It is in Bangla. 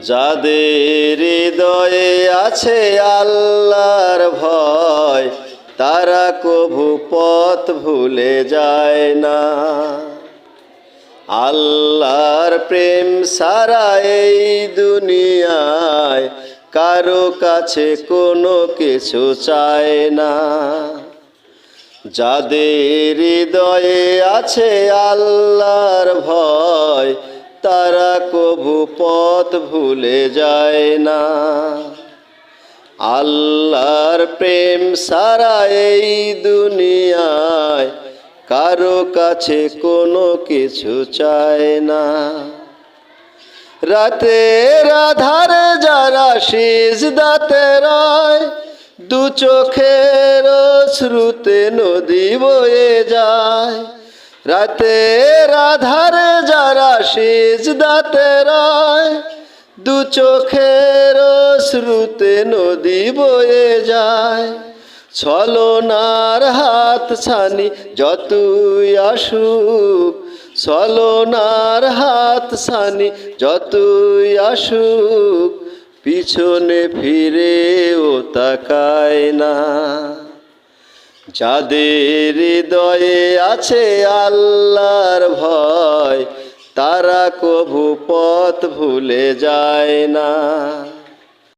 যাদের হৃদয়ে আছে আল্লাহর ভয়, তারা কভু পথ ভুলে যায় না। আল্লাহর প্রেম সারা এই দুনিয়ায় কারো কাছে কোনো কিছু চায় না। যাদের হৃদয়ে আছে আল্লাহর ভয়, তারা কভু পথ ভুলে যায় না। আল্লাহর প্রেম সারা এই দুনিয়ায় কারো কাছে কোনো কিছু চায় না। রাতের আধারে যারা সিজদাতে রয়, দু চোখের অশ্রুতে নদী বয়ে যায়। রাতের আধারে যারা সিজদাতে রয়, দু চোখের অশ্রুতে নদী বয়ে যায়। ছলনার হাত ছানি যতই আসুক, ছলনার হাত ছানি যতই আসুক, পিছনে ফিরেও তাকায় না। যাদের হৃদয়ে আছে আল্লাহর ভয়, তারা কভু পথ ভুলে যায় না।